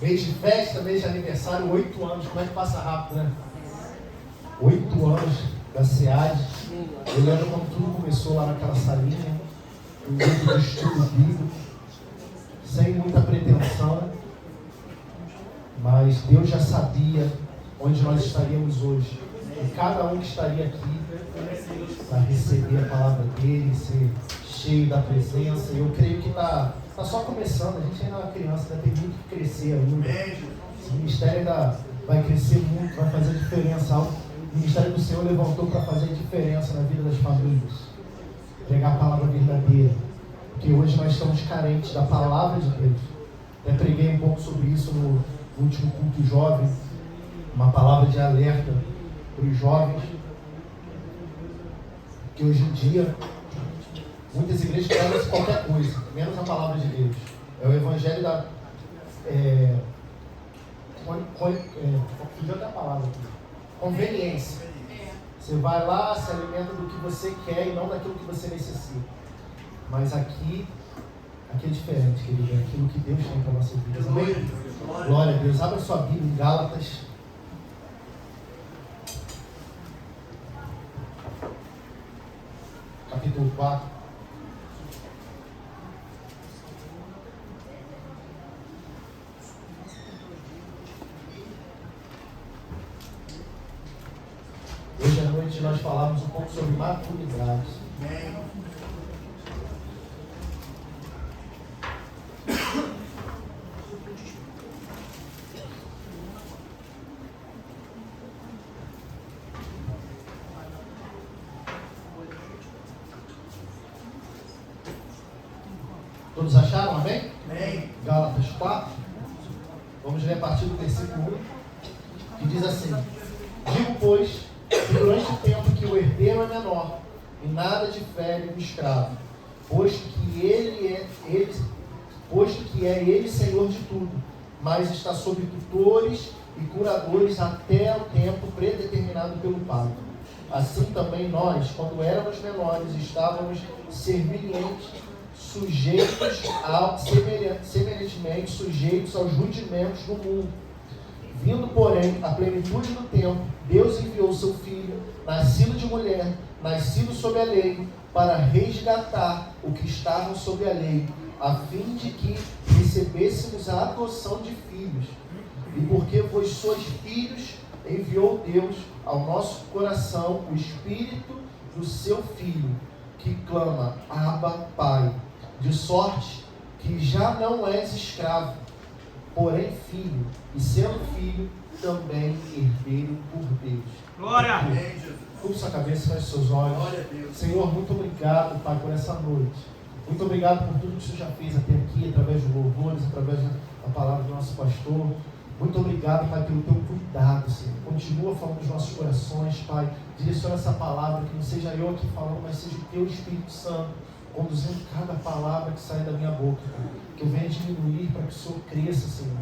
Mês de festa, mês de aniversário, 8 anos. Como é que passa rápido, né? 8 anos da SEAD. Eu lembro quando tudo começou lá naquela salinha, um grupo de estudo bíblico, sem muita pretensão, mas Deus já sabia onde nós estaríamos hoje. E cada um que estaria aqui para receber a palavra dele, ser cheio da presença. Eu creio que está só começando, a gente ainda é uma criança, ainda tem muito que crescer ainda. Esse ministério ainda vai crescer muito, vai fazer diferença. O ministério do Senhor levantou para fazer diferença na vida das famílias, pregar a palavra verdadeira, porque hoje nós estamos carentes da palavra de Deus. Eu preguei um pouco sobre isso no último culto jovem, uma palavra de alerta para os jovens, que hoje em dia muitas igrejas pregam qualquer coisa, menos a palavra de Deus. É o evangelho da fugiu até a palavra aqui. Conveniência. Você vai lá, se alimenta do que você quer e não daquilo que você necessita. Mas aqui é diferente, querido. É aquilo que Deus tem para a nossa vida. Amém? Glória a Deus. Abra sua Bíblia em Gálatas. Capítulo 4. Hoje à noite nós falamos um pouco sobre maturidade. Todos acharam, amém? Amém. Gálatas 4. Vamos ler a partir do versículo 1, que diz assim: digo, pois, que durante o tempo que o herdeiro é menor, e nada difere do escravo, posto que é ele senhor de tudo, mas está sob tutores e curadores até o tempo predeterminado pelo Pai. Assim também nós, quando éramos menores, estávamos semelhantemente sujeitos aos rudimentos do mundo. Vindo, porém, a plenitude do tempo, Deus enviou seu Filho, nascido de mulher, nascido sob a lei, para resgatar o que estavam sob a lei, a fim de que recebêssemos a adoção de filhos. E porque vós sois filhos, enviou Deus ao nosso coração o Espírito do seu Filho, que clama: Abba, Pai. De sorte que já não és escravo, porém filho, e sendo filho, também herdeiro por Deus. Glória! Curva sua cabeça, feche seus olhos. Senhor, muito obrigado, Pai, por essa noite. Muito obrigado por tudo que o Senhor já fez até aqui, através dos louvores, através da palavra do nosso pastor. Muito obrigado, Pai, pelo teu cuidado, Senhor. Continua falando dos nossos corações, Pai. Direciona essa palavra, que não seja eu aqui falando, mas seja o teu Espírito Santo conduzindo cada palavra que sai da minha boca, Pai. Que eu venha diminuir para que o Senhor cresça, Senhor.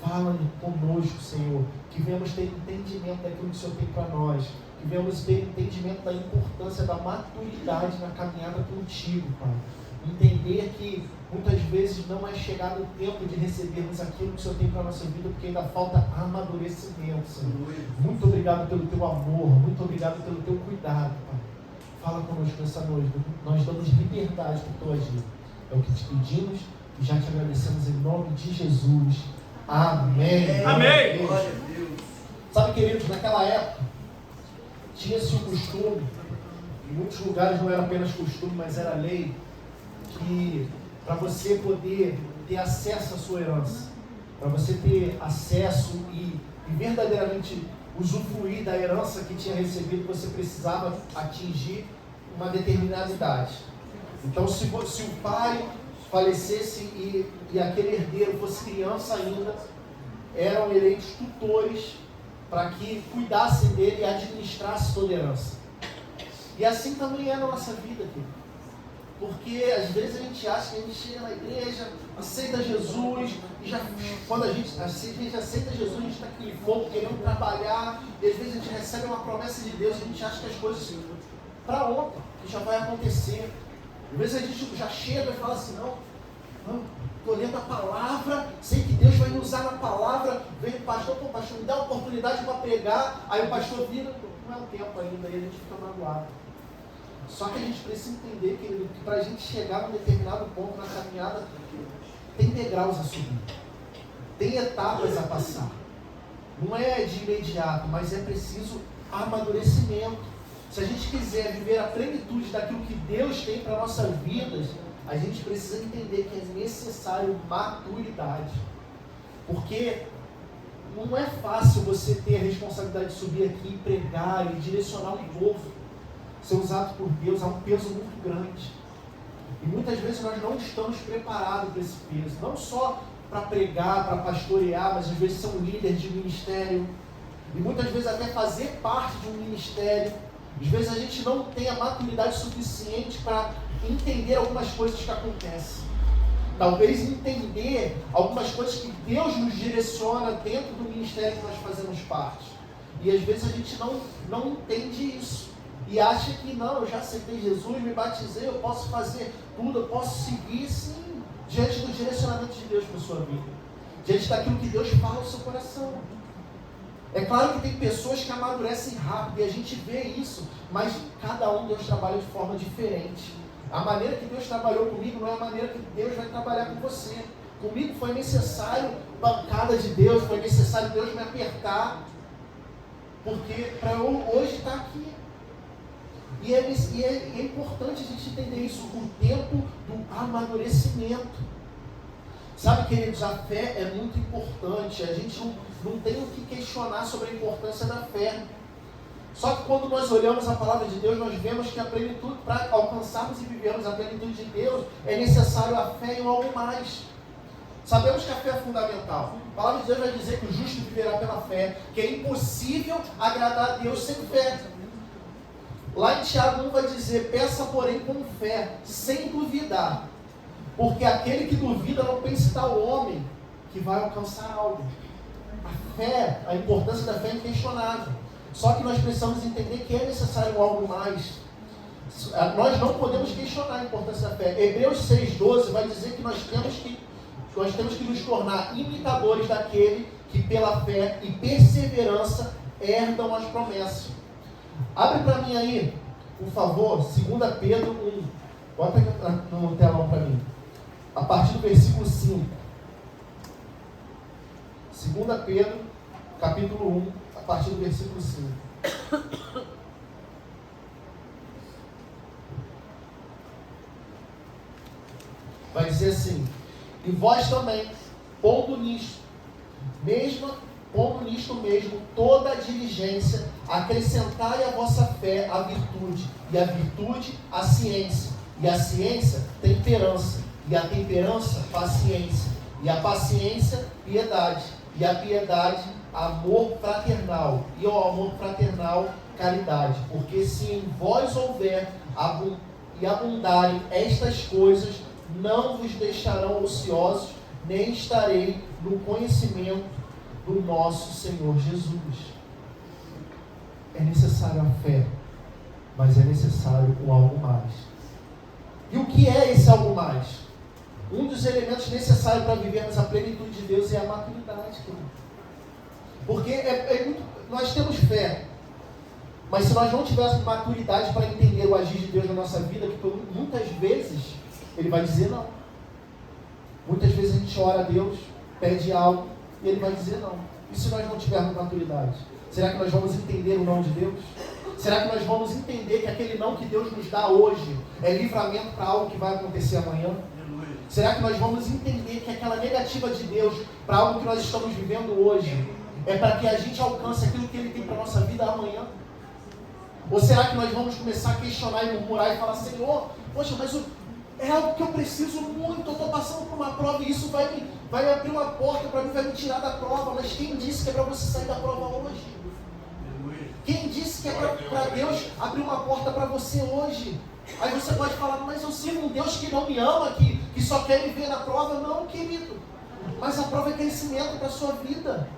Fala conosco, Senhor. Que venhamos ter entendimento daquilo que o Senhor tem para nós. Que venhamos ter entendimento da importância da maturidade na caminhada contigo, Pai. Entender que muitas vezes não é chegado o tempo de recebermos aquilo que o Senhor tem para a nossa vida, porque ainda falta amadurecimento, Senhor. Muito obrigado pelo teu amor, muito obrigado pelo teu cuidado, Pai. Fala conosco nessa noite, nós damos liberdade para o teu agir. É o que te pedimos e já te agradecemos em nome de Jesus. Amém. Amém. Glória a Deus. Sabe, queridos, naquela época tinha-se o costume, em muitos lugares não era apenas costume, mas era lei, que para você poder ter acesso à sua herança, para você ter acesso e verdadeiramente usufruir da herança que tinha recebido, você precisava atingir uma determinada idade. Então, se o pai falecesse e aquele herdeiro fosse criança ainda, eram eleitos tutores para que cuidassem dele e administrassem toda a herança. E assim também é na nossa vida aqui. Porque às vezes a gente acha que a gente chega na igreja, aceita Jesus, e já, quando a gente aceita Jesus, a gente está com aquele fogo, querendo trabalhar, e às vezes a gente recebe uma promessa de Deus e a gente acha que as coisas para ontem, que já vai acontecer. Às vezes a gente já chega e fala assim, não, Estou lendo a palavra, sei que Deus vai me usar na palavra. Vem o pastor, pastor, me dá a oportunidade para pregar. Aí o pastor vira, não é o tempo ainda, aí a gente fica magoado. Só que a gente precisa entender que para a gente chegar num determinado ponto na caminhada, tem degraus a subir, tem etapas a passar. Não é de imediato, mas é preciso amadurecimento. Se a gente quiser viver a plenitude daquilo que Deus tem para nossas vidas, a gente precisa entender que é necessário maturidade. Porque não é fácil você ter a responsabilidade de subir aqui e pregar e direcionar o povo. Ser usado por Deus é um peso muito grande. E muitas vezes nós não estamos preparados para esse peso. Não só para pregar, para pastorear, mas às vezes ser um líder de ministério. E muitas vezes até fazer parte de um ministério. Às vezes a gente não tem a maturidade suficiente para entender algumas coisas que acontecem. Talvez entender algumas coisas que Deus nos direciona dentro do ministério que nós fazemos parte. E às vezes a gente não entende isso. E acha que não, eu já aceitei Jesus, me batizei, eu posso fazer tudo, eu posso seguir sim, diante do direcionamento de Deus para a sua vida. Diante daquilo que Deus fala no seu coração. É claro que tem pessoas que amadurecem rápido e a gente vê isso, mas cada um Deus trabalha de forma diferente. A maneira que Deus trabalhou comigo não é a maneira que Deus vai trabalhar com você. Comigo foi necessário pancada de Deus, foi necessário Deus me apertar, porque para eu hoje estar aqui. E é importante a gente entender isso, o tempo do amadurecimento. Sabe, queridos, a fé é muito importante. A gente não tem o que questionar sobre a importância da fé. Só que quando nós olhamos a palavra de Deus, nós vemos que a plenitude, para alcançarmos e vivermos a plenitude de Deus, é necessário a fé em algo mais. Sabemos que a fé é fundamental. A palavra de Deus vai dizer que o justo viverá pela fé, que é impossível agradar a Deus sem fé. Lá em Tiago 1 vai dizer, peça porém com fé, sem duvidar. Porque aquele que duvida não pensa tal homem que vai alcançar algo. A fé, a importância da fé é inquestionável. Só que nós precisamos entender que é necessário algo mais. Nós não podemos questionar a importância da fé. Hebreus 6,12 vai dizer que nós temos que nos tornar imitadores daquele que pela fé e perseverança herdam as promessas. Abre para mim aí, por favor, 2 Pedro 1. Bota aqui no telão para mim. A partir do versículo 5. 2 Pedro, capítulo 1, a partir do versículo 5. Vai dizer assim, e vós também, pondo nisto mesmo toda a diligência, acrescentai à vossa fé a virtude, e a virtude a ciência, e a ciência temperança, e a temperança paciência, e a paciência piedade, e a piedade amor fraternal, e ao amor fraternal caridade, porque se em vós houver e abundarem estas coisas, não vos deixarão ociosos, nem estarei no conhecimento do nosso Senhor Jesus. É necessário a fé, mas é necessário o algo mais. E o que é esse algo mais? Um dos elementos necessários para vivermos a plenitude de Deus é a maturidade, querido. Porque nós temos fé, mas se nós não tivéssemos maturidade para entender o agir de Deus na nossa vida, que muitas vezes Ele vai dizer não. Muitas vezes a gente ora a Deus, pede algo, e Ele vai dizer não. E se nós não tivermos maturidade? Será que nós vamos entender o não de Deus? Será que nós vamos entender que aquele não que Deus nos dá hoje é livramento para algo que vai acontecer amanhã? Será que nós vamos entender que aquela negativa de Deus para algo que nós estamos vivendo hoje é para que a gente alcance aquilo que Ele tem para a nossa vida amanhã? Ou será que nós vamos começar a questionar e murmurar e falar, Senhor, poxa, mas é algo que eu preciso muito, eu estou passando por uma prova e isso vai abrir uma porta para mim, vai me tirar da prova, mas quem disse que é para você sair da prova hoje? Quem disse que é para Deus abrir uma porta para você hoje? Aí você pode falar, mas eu sirvo um Deus que não me ama, que só quer me ver na prova. Não, querido. Mas a prova é crescimento para a sua vida.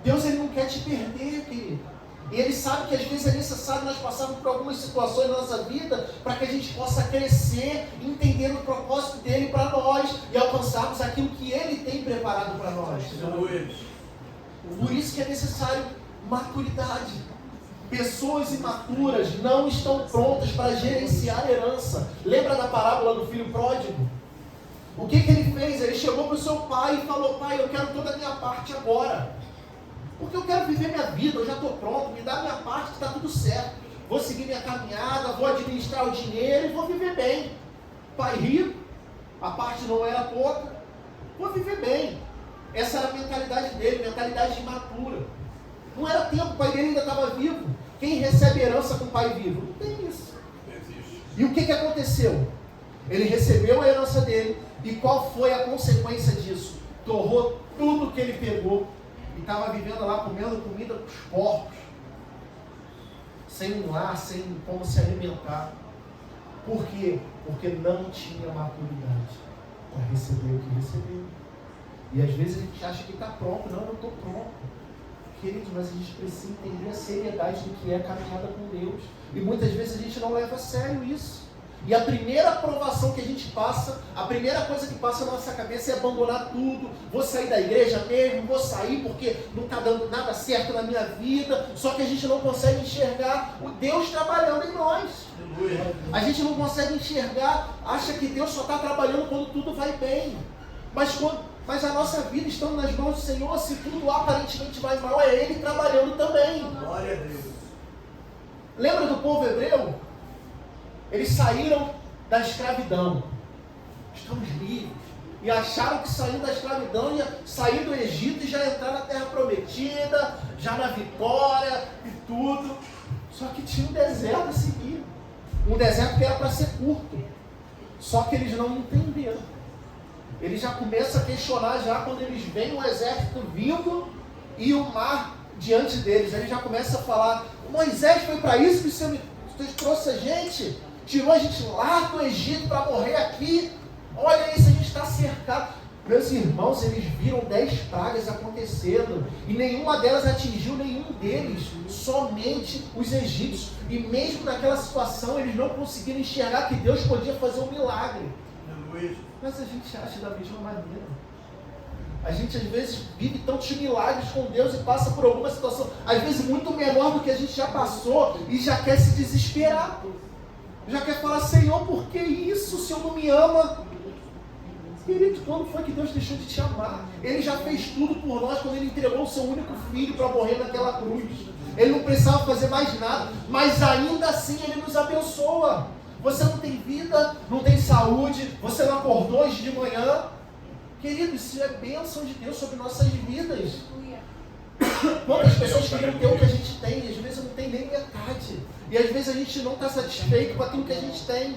Deus, Ele não quer te perder, querido. E Ele sabe que às vezes é necessário nós passarmos por algumas situações na nossa vida para que a gente possa crescer, entender o propósito dEle para nós e alcançarmos aquilo que Ele tem preparado para nós. Por isso que é necessário maturidade. Pessoas imaturas não estão prontas para gerenciar a herança. Lembra da parábola do filho pródigo? O que ele fez? Ele chegou para o seu pai e falou: pai, eu quero toda a minha parte agora. Porque eu quero viver minha vida, eu já estou pronto, me dá a minha parte que está tudo certo. Vou seguir minha caminhada, vou administrar o dinheiro e vou viver bem. Pai rico, a parte não era pouca, vou viver bem. Essa era a mentalidade dele, mentalidade imatura. Não era tempo, o pai dele ainda estava vivo. Quem recebe herança com o pai vivo? Não tem isso. E o que aconteceu? Ele recebeu a herança dele, e qual foi a consequência disso? Torrou tudo que ele pegou, e estava vivendo lá, comendo comida com os porcos, sem um lar, sem como se alimentar. Por quê? Porque não tinha maturidade para receber o que recebeu. E às vezes a gente acha que está pronto. Não estou pronto. Queridos, mas a gente precisa entender a seriedade do que é a caminhada com Deus. E muitas vezes a gente não leva a sério isso. E a primeira aprovação que a gente passa, a primeira coisa que passa na nossa cabeça é abandonar tudo. Vou sair da igreja mesmo, vou sair porque não está dando nada certo na minha vida. Só que a gente não consegue enxergar o Deus trabalhando em nós. A gente não consegue enxergar, acha que Deus só está trabalhando quando tudo vai bem. Mas a nossa vida estando nas mãos do Senhor, se tudo aparentemente vai mal, é Ele trabalhando também. Glória a Deus. Lembra do povo hebreu? Eles saíram da escravidão. Estamos livres. E acharam que saindo da escravidão ia sair do Egito e já entrar na terra prometida, já na vitória e tudo. Só que tinha um deserto a seguir. Um deserto que era para ser curto. Só que eles não entenderam. Eles já começam a questionar já quando eles veem um exército vindo e o mar diante deles. Eles já começam a falar: Moisés, foi para isso que você trouxe a gente? Tirou a gente lá do Egito para morrer aqui? Olha isso, a gente está cercado. Meus irmãos, eles viram 10 pragas acontecendo e nenhuma delas atingiu nenhum deles, somente os egípcios. E mesmo naquela situação, eles não conseguiram enxergar que Deus podia fazer um milagre. Mas a gente acha da mesma maneira. A gente às vezes vive tantos milagres com Deus e passa por alguma situação, às vezes muito menor do que a gente já passou, e já quer se desesperar. Já quer falar: Senhor, por que isso? O Senhor não me ama. Querido, quando foi que Deus deixou de te amar? Ele já fez tudo por nós quando Ele entregou o seu único filho para morrer naquela cruz. Ele não precisava fazer mais nada, mas ainda assim Ele nos abençoa. Você não tem vida, não tem saúde, você não acordou hoje de manhã. Querido, isso é bênção de Deus sobre nossas vidas. Quantas pessoas queriam ter o que a gente tem, e às vezes não tem nem metade. E às vezes a gente não está satisfeito com aquilo que a gente tem.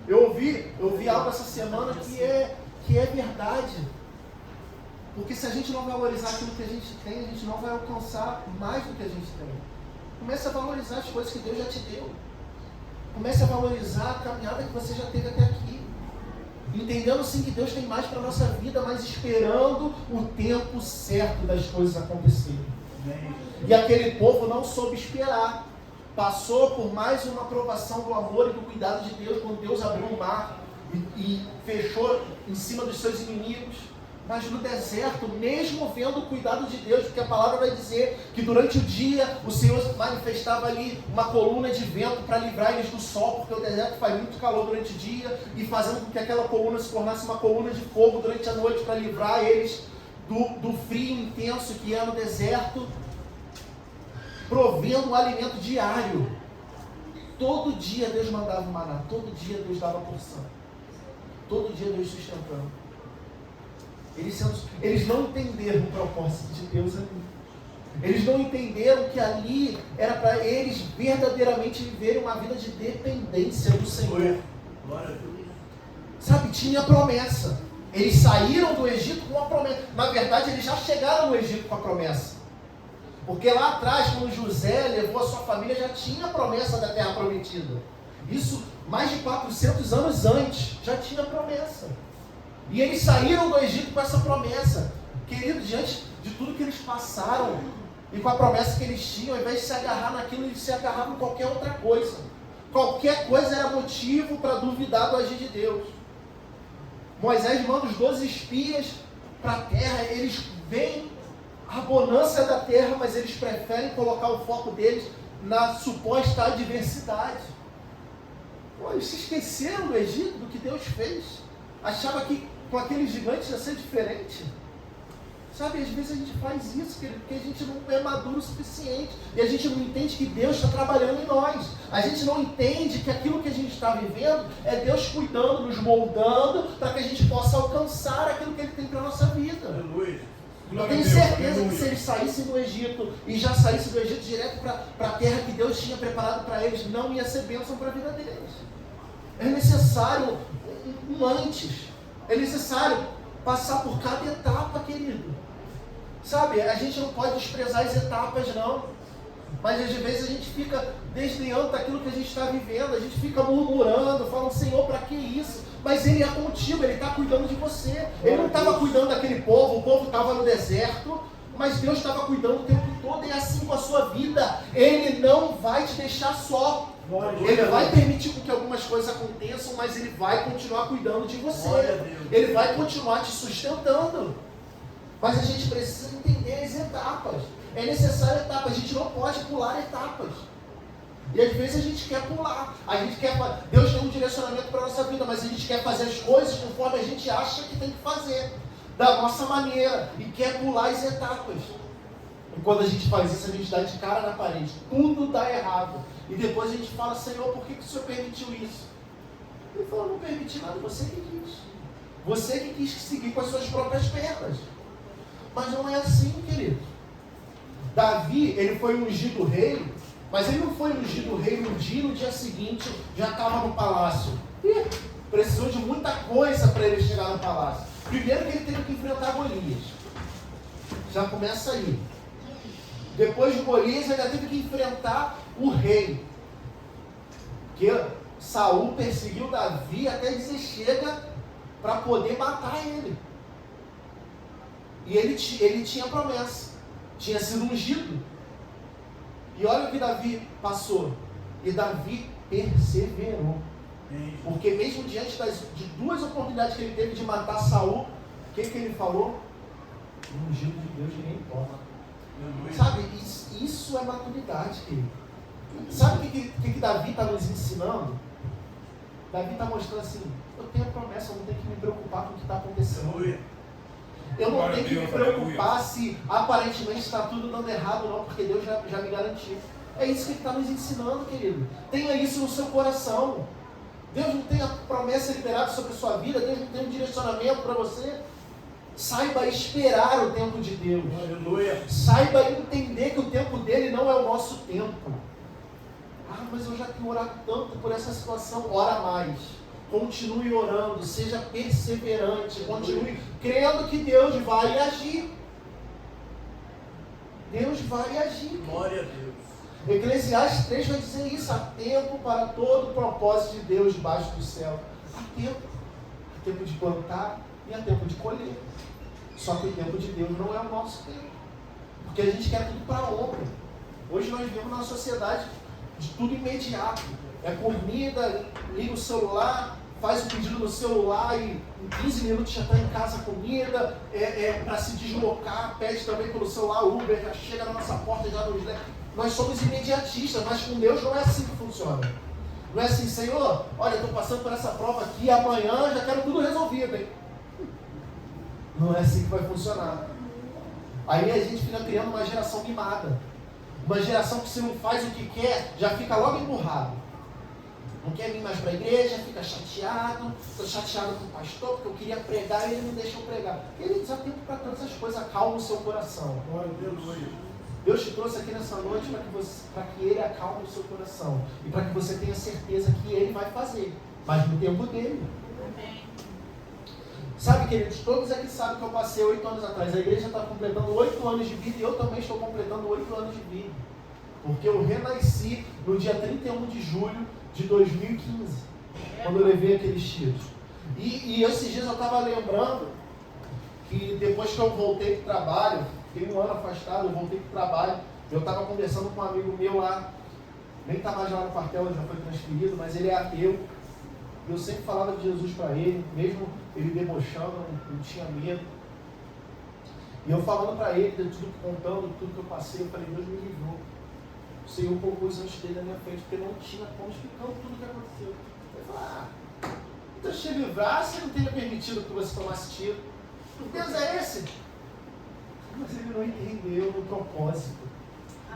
Eu ouvi algo essa semana que é verdade. Porque se a gente não valorizar aquilo que a gente tem, a gente não vai alcançar mais do que a gente tem. Comece a valorizar as coisas que Deus já te deu. Comece a valorizar a caminhada que você já teve até aqui. Entendendo sim que Deus tem mais para a nossa vida, mas esperando o tempo certo das coisas acontecerem. E aquele povo não soube esperar. Passou por mais uma provação do amor e do cuidado de Deus, quando Deus abriu o mar e fechou em cima dos seus inimigos. Mas no deserto, mesmo vendo o cuidado de Deus, porque a palavra vai dizer que durante o dia o Senhor manifestava ali uma coluna de vento para livrar eles do sol, porque o deserto faz muito calor durante o dia, e fazendo com que aquela coluna se tornasse uma coluna de fogo durante a noite para livrar eles do frio intenso que é no deserto, provendo um alimento diário. Todo dia Deus mandava o maná, todo dia Deus dava porção, todo dia Deus sustentando. Eles não entenderam o propósito de Deus ali. Eles não entenderam que ali era para eles verdadeiramente viverem uma vida de dependência do Senhor. Sabe, tinha promessa. Eles saíram do Egito com uma promessa. Na verdade, eles já chegaram no Egito com a promessa. Porque lá atrás, quando José levou a sua família, já tinha a promessa da terra prometida. Isso mais de 400 anos antes, já tinha a promessa. E eles saíram do Egito com essa promessa. Querido, diante de tudo que eles passaram, E com a promessa que eles tinham, ao invés de se agarrar naquilo, eles se agarravam em qualquer outra coisa. Qualquer coisa era motivo para duvidar do agir de Deus. Moisés manda os 12 espias para a terra, eles veem a bonança da terra, mas eles preferem colocar o foco deles na suposta adversidade. Pô, eles se esqueceram do Egito, do que Deus fez. Achava que com aqueles gigantes ia ser diferente. Sabe, às vezes a gente faz isso, porque a gente não é maduro o suficiente. E a gente não entende que Deus está trabalhando em nós. A gente não entende que aquilo que a gente está vivendo é Deus cuidando, nos moldando, para que a gente possa alcançar aquilo que Ele tem para a nossa vida. Aleluia. Eu tenho certeza que se eles saíssem do Egito e já saíssem do Egito direto para a terra que Deus tinha preparado para eles, não ia ser bênção para a vida deles. É necessário um antes. É necessário passar por cada etapa, querido. Sabe, a gente não pode desprezar as etapas, não. Mas às vezes a gente fica desdenhando daquilo que a gente está vivendo, a gente fica murmurando, falando, Senhor, para que isso? Mas Ele é contigo, Ele está cuidando de você. Ele não estava cuidando daquele povo, o povo estava no deserto, mas Deus estava cuidando o tempo todo, e é assim com a sua vida. Ele não vai te deixar só. Ele vai permitir que algumas coisas aconteçam, mas Ele vai continuar cuidando de você. Ele vai continuar te sustentando. Mas a gente precisa entender as etapas. É necessário etapas, a gente não pode pular etapas. E às vezes a gente quer pular. Deus tem um direcionamento para a nossa vida, mas a gente quer fazer as coisas conforme a gente acha que tem que fazer. Da nossa maneira. E quer pular as etapas. E quando a gente faz isso, a gente dá de cara na parede. Tudo dá errado. E depois a gente fala, Senhor, por que o Senhor permitiu isso? Ele falou, não permiti nada, você que quis. Você que quis seguir com as suas próprias pernas. Mas não é assim, querido. Davi, ele foi ungido rei, mas ele não foi ungido rei no dia seguinte, já estava no palácio. Precisou de muita coisa para ele chegar no palácio. Primeiro que ele teve que enfrentar Golias. Já começa aí. Depois de Golias, ele ainda teve que enfrentar o rei. Porque Saul perseguiu Davi até dizer chega para poder matar ele. E ele tinha promessa. Tinha sido ungido. E olha o que Davi passou. E Davi perseverou. Porque mesmo diante de duas oportunidades que ele teve de matar Saul, o que ele falou? O ungido de Deus ninguém toma. Sabe, isso é maturidade, querido. Sabe o que Davi está nos ensinando? Davi está mostrando assim, eu tenho a promessa, eu não tenho que me preocupar com o que está acontecendo. Eu não tenho que me preocupar se aparentemente está tudo dando errado, não, porque Deus já me garantiu. É isso que Ele está nos ensinando, querido. Tenha isso no seu coração. Deus não tem a promessa liberada sobre a sua vida, Deus não tem um direcionamento para você. Saiba esperar o tempo de Deus. Aleluia. Saiba entender que o tempo dele não é o nosso tempo. Ah, mas eu já tenho orado tanto por essa situação. Ora mais. Continue orando, seja perseverante, continue crendo que Deus vai agir. Deus vai agir. Glória a Deus. Eclesiastes 3 vai dizer isso: há tempo para todo o propósito de Deus debaixo do céu. Há tempo. Há tempo de plantar e há tempo de colher. Só que o tempo de Deus não é o nosso tempo. Porque a gente quer tudo para ontem. Hoje nós vivemos numa sociedade de tudo imediato. É comida, liga o celular, faz o pedido no celular e em 15 minutos já está em casa a comida. Para se deslocar, pede também pelo celular, Uber, já chega na nossa porta, já nos leva. Nós somos imediatistas, mas com Deus não é assim que funciona. Não é assim, Senhor, olha, estou passando por essa prova aqui, amanhã já quero tudo resolvido, hein? Não é assim que vai funcionar. Aí a gente fica criando uma geração mimada. Uma geração que se não faz o que quer, já fica logo emburrado. Não quer vir mais para a igreja, fica chateado. Estou chateado com o pastor porque eu queria pregar e ele não deixou pregar. Ele já tem para todas as coisas, acalma o seu coração. Deus te trouxe aqui nessa noite para que Ele acalme o seu coração. E para que você tenha certeza que Ele vai fazer. Mas no tempo dele. Sabe, queridos, todos aqui sabem que eu passei 8 anos atrás. A igreja está completando 8 anos de vida e eu também estou completando 8 anos de vida. Porque eu renasci no dia 31 de julho de 2015, quando eu levei aqueles tiros. E esses dias eu estava lembrando que depois que eu voltei para o trabalho, fiquei 1 ano afastado, eu voltei para o trabalho. Eu estava conversando com um amigo meu lá, nem está mais lá no quartel, ele já foi transferido, mas ele é ateu. Eu sempre falava de Jesus para ele, mesmo ele debochando, não tinha medo. E eu falando para ele, de tudo, contando tudo que eu passei, eu falei, Deus me livrou. O Senhor colocou os anjos dele na minha frente, porque não tinha como explicar tudo que aconteceu. Eu falei, Deus te livrasse, não teria permitido que você tomasse tiro. Deus é esse? Mas ele não entendeu o propósito.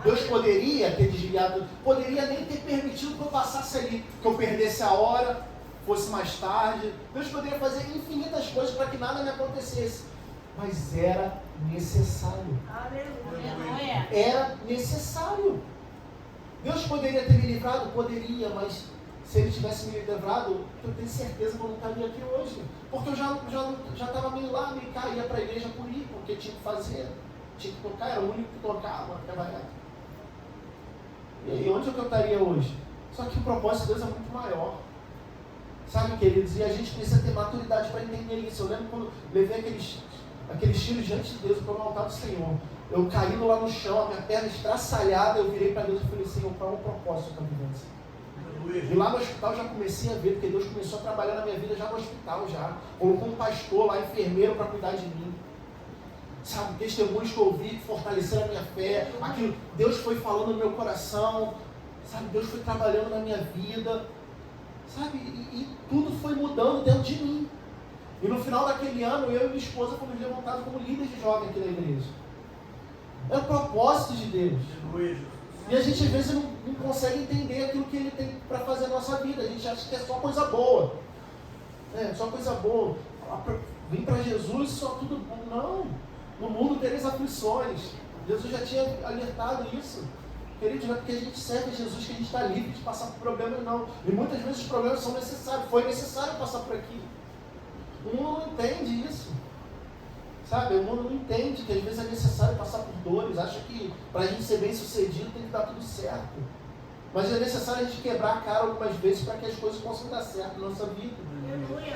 Deus poderia ter desviado, poderia nem ter permitido que eu passasse ali, que eu perdesse a hora, fosse mais tarde. Deus poderia fazer infinitas coisas para que nada me acontecesse. Mas era necessário. Aleluia. Era necessário. Deus poderia ter me livrado? Poderia, mas se Ele tivesse me livrado, eu tenho certeza que eu não estaria aqui hoje. Porque eu já estava meio lá, meio cá, ia para a igreja por ir, porque tinha que fazer, tinha que tocar, era o único que tocava naquela época. E aí, onde é que eu estaria hoje? Só que o propósito de Deus é muito maior. Sabe, queridos? E a gente precisa ter maturidade para entender isso. Eu lembro quando levei aqueles tiros diante de Deus, para o altar do Senhor. Eu caí lá no chão, a minha perna estraçalhada, eu virei para Deus e falei, Senhor, qual é o propósito da minha vida? E lá no hospital já comecei a ver, porque Deus começou a trabalhar na minha vida já no hospital, já. Colocou um pastor lá, enfermeiro, para cuidar de mim. Sabe, testemunhos que eu ouvi, que fortaleceram a minha fé. Aquilo, Deus foi falando no meu coração. Sabe, Deus foi trabalhando na minha vida. Sabe, e tudo foi mudando dentro de mim. E no final daquele ano, eu e minha esposa fomos levantados como líderes de jovem aqui na igreja. É o propósito de Deus. E a gente às vezes não consegue entender aquilo que Ele tem para fazer na nossa vida. A gente acha que é só coisa boa. Só coisa boa. Vem para Jesus, só tudo bom. Não. No mundo tereis aflições. Jesus já tinha alertado isso. Queridos, não é porque a gente serve a Jesus que a gente está livre de passar por problemas, não. E muitas vezes os problemas são necessários. Foi necessário passar por aqui. O mundo não entende isso. Sabe, o mundo não entende que às vezes é necessário passar por dores. Acha que para a gente ser bem sucedido tem que dar tudo certo. Mas é necessário a gente quebrar a cara algumas vezes para que as coisas possam dar certo na nossa vida.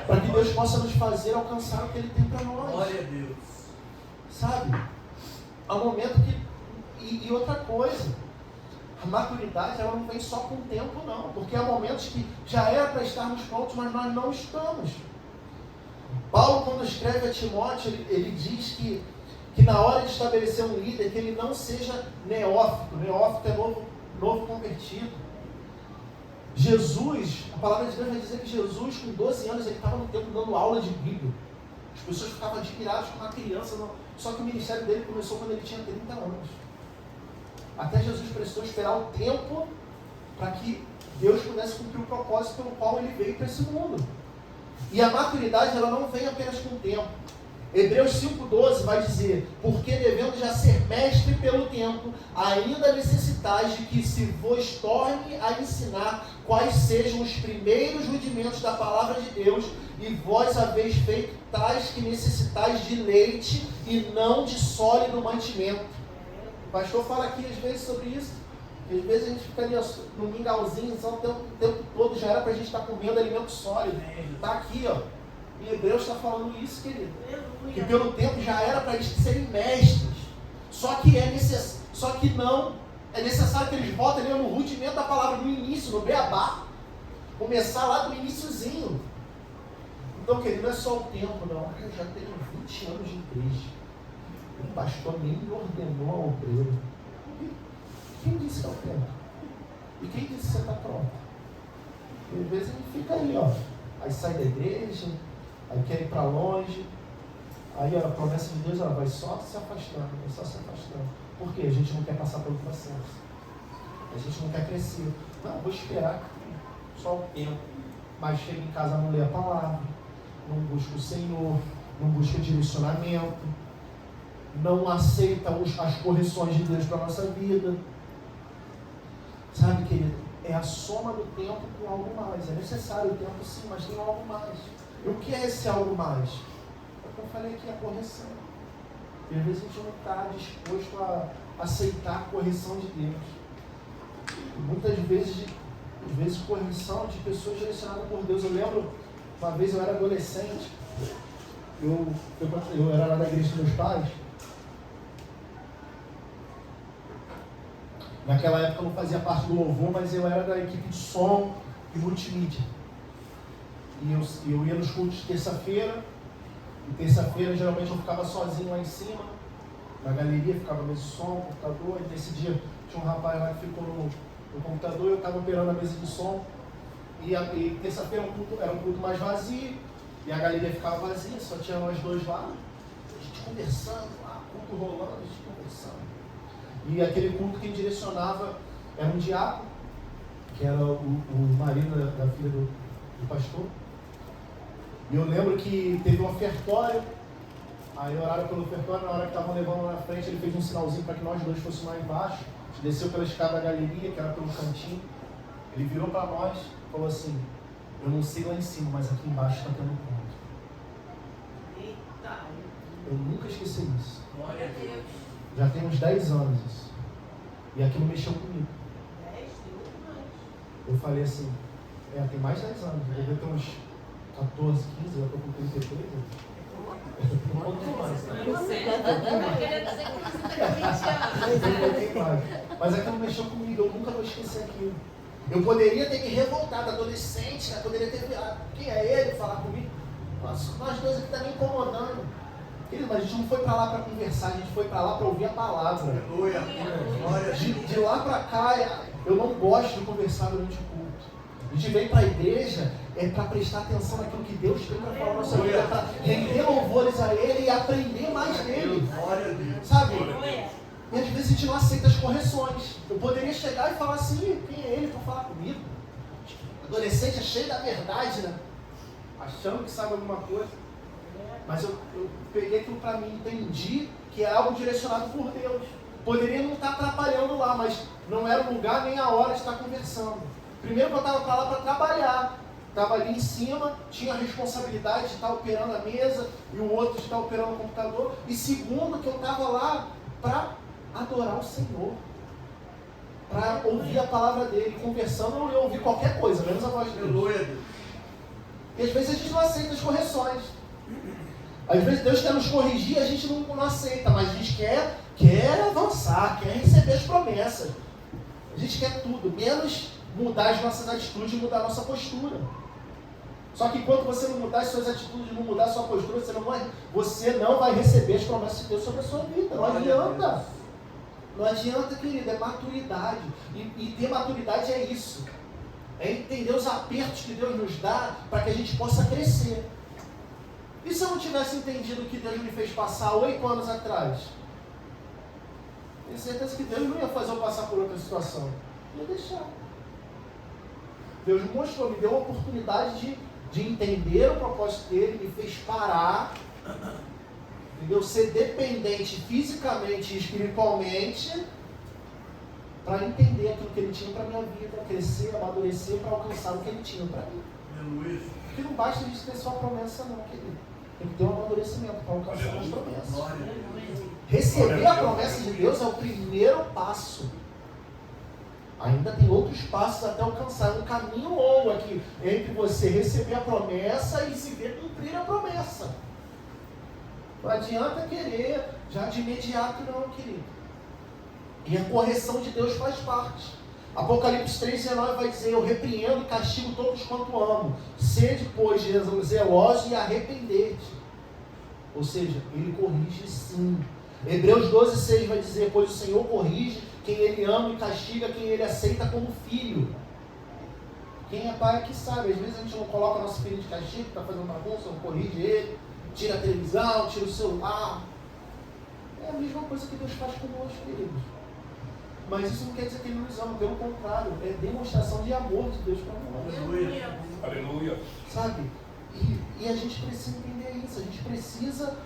Para que Deus possa nos fazer alcançar o que Ele tem para nós. Glória a Deus. Sabe? Há um momento que... E outra coisa, a maturidade ela não vem só com o tempo, não. Porque há momentos que já era para estarmos prontos, mas nós não estamos. Paulo, quando escreve a Timóteo, ele diz que na hora de estabelecer um líder, que ele não seja neófito. Neófito é novo convertido. Jesus, a palavra de Deus vai dizer que Jesus, com 12 anos, ele estava no templo dando aula de Bíblia. As pessoas ficavam admiradas com uma criança, só que o ministério dele começou quando ele tinha 30 anos. Até Jesus precisou esperar o tempo para que Deus pudesse cumprir o propósito pelo qual ele veio para esse mundo. E a maturidade ela não vem apenas com o tempo. Hebreus 5,12 vai dizer: porque devendo já ser mestre pelo tempo, ainda necessitais de que se vos torne a ensinar quais sejam os primeiros rudimentos da palavra de Deus, e vós haveis feito tais que necessitais de leite e não de sólido mantimento. O pastor fala aqui às vezes sobre isso. Às vezes a gente fica ali no mingauzinho, só o tempo todo já era para a gente estar comendo alimento sólido. Está aqui, ó. E Hebreus está falando isso, querido. Que pelo tempo já era para eles serem mestres. Só que não é necessário que eles voltem ali no rudimento da palavra, no início, no beabá. Começar lá do iniciozinho. Então, querido, não é só o tempo, não. Eu já tenho 20 anos de igreja. O pastor nem me ordenou ao obreiro. Quem disse que é o tempo? E quem disse que você está pronto? E às vezes a gente fica aí, ó. Aí sai da igreja, aí quer ir para longe. Aí a promessa de Deus, ela vai só se afastando, vai só se afastando. Por quê? A gente não quer passar pelo processo. A gente não quer crescer. Não, vou esperar só o tempo. Mas chega em casa, não lê a palavra, não busca o Senhor, não busca direcionamento, não aceita as correções de Deus para a nossa vida. Sabe, querido, é a soma do tempo com algo mais. É necessário o tempo sim, mas tem algo mais. E o que é esse algo mais? É o que eu falei aqui, a correção. E às vezes a gente não está disposto a aceitar a correção de Deus. E muitas vezes correção de pessoas direcionadas por Deus. Eu lembro, uma vez eu era adolescente, eu era lá da igreja dos meus pais, Naquela época eu não fazia parte do louvor, mas eu era da equipe de som e multimídia. E eu ia nos cultos de terça-feira, e terça-feira geralmente eu ficava sozinho lá em cima, na galeria, ficava mesa de som, computador, e nesse dia tinha um rapaz lá que ficou no computador, eu estava operando a mesa de som, e terça-feira era um culto mais vazio, e a galeria ficava vazia, só tinha nós dois lá, a gente conversando lá, culto rolando, a gente conversando. E aquele culto quem direcionava era um diácono, que era o marido da filha do pastor. E eu lembro que teve um ofertório, aí oraram pelo ofertório, na hora que estavam levando lá na frente, ele fez um sinalzinho para que nós dois fôssemos lá embaixo, a gente desceu pela escada da galeria, que era pelo cantinho, ele virou para nós e falou assim, eu não sei lá em cima, mas aqui embaixo está tendo culto. Eita. Eu nunca esqueci isso. Glória a Deus. Já tem uns 10 anos isso. E aquilo mexeu comigo. 10, mais. Eu falei assim, tem mais de 10 anos, eu devia ter uns 14, 15, eu estou com 33. Um pouquinho mais. Eu sei. Eu queria dizer que você tem 20 anos. Mas aquilo mexeu comigo, eu nunca vou esquecer aquilo. Eu poderia ter me revoltado, adolescente, né? Poderia ter quem é ele, falar comigo. Nossa, nós dois aqui estamos me incomodando. Querido, mas a gente não foi para lá para conversar, a gente foi para lá para ouvir a palavra. De lá para cá, eu não gosto de conversar durante o culto. A gente vem para a igreja para prestar atenção naquilo que Deus tem para falar na nossa vida, para render louvores a Ele e aprender mais dele. Sabe? E às vezes a gente não aceita as correções. Eu poderia chegar e falar assim, quem é ele para falar comigo? Adolescente é cheio da verdade, né? Achando que sabe alguma coisa. Mas eu peguei aquilo para mim, entendi que é algo direcionado por Deus. Poderia não estar atrapalhando lá, mas não era o lugar nem a hora de estar conversando. Primeiro que eu estava para lá para trabalhar. Estava ali em cima, tinha a responsabilidade de estar operando a mesa e o outro de estar operando o computador. E segundo que eu estava lá para adorar o Senhor. Para ouvir a palavra dele. Conversando, eu ia ouvir qualquer coisa, menos a voz dele. E às vezes a gente não aceita as correções. Às vezes Deus quer nos corrigir, a gente não aceita, mas a gente quer avançar, quer receber as promessas. A gente quer tudo, menos mudar as nossas atitudes e mudar a nossa postura. Só que enquanto você não mudar as suas atitudes, não mudar a sua postura, você não vai receber as promessas de Deus sobre a sua vida. Não adianta. Não adianta, querido, é maturidade. E ter maturidade é isso. É entender os apertos que Deus nos dá para que a gente possa crescer. E se eu não tivesse entendido o que Deus me fez passar 8 anos atrás? Tenho certeza que Deus não ia fazer eu passar por outra situação. Ia deixar. Deus mostrou, me deu a oportunidade de entender o propósito dele, me fez parar, entendeu? Ser dependente fisicamente e espiritualmente para entender aquilo que ele tinha para a minha vida, crescer, amadurecer, para alcançar o que ele tinha para mim. Porque não basta a gente ter só a promessa não, querido. Tem que ter um amadurecimento para alcançar as promessas. Receber a promessa de Deus é o primeiro passo. Ainda tem outros passos até alcançar. Um caminho longo aqui entre você receber a promessa e se ver cumprir a promessa. Não adianta querer já de imediato não, querido. E a correção de Deus faz parte. Apocalipse 3,19 vai dizer, eu repreendo e castigo todos quanto amo. Sede, pois, zelosos e arrepender-te. Ou seja, ele corrige sim. Hebreus 12,6 vai dizer, pois o Senhor corrige quem ele ama e castiga quem ele aceita como filho. Quem é pai aqui sabe, às vezes a gente não coloca nosso filho de castigo, está fazendo bagunça, não corrige ele, tira a televisão, tira o celular. É a mesma coisa que Deus faz conosco, queridos. Mas isso não quer dizer que ele nos ama, pelo contrário, é demonstração de amor de Deus para nós. Aleluia. Aleluia. Sabe? E a gente precisa entender isso, a gente precisa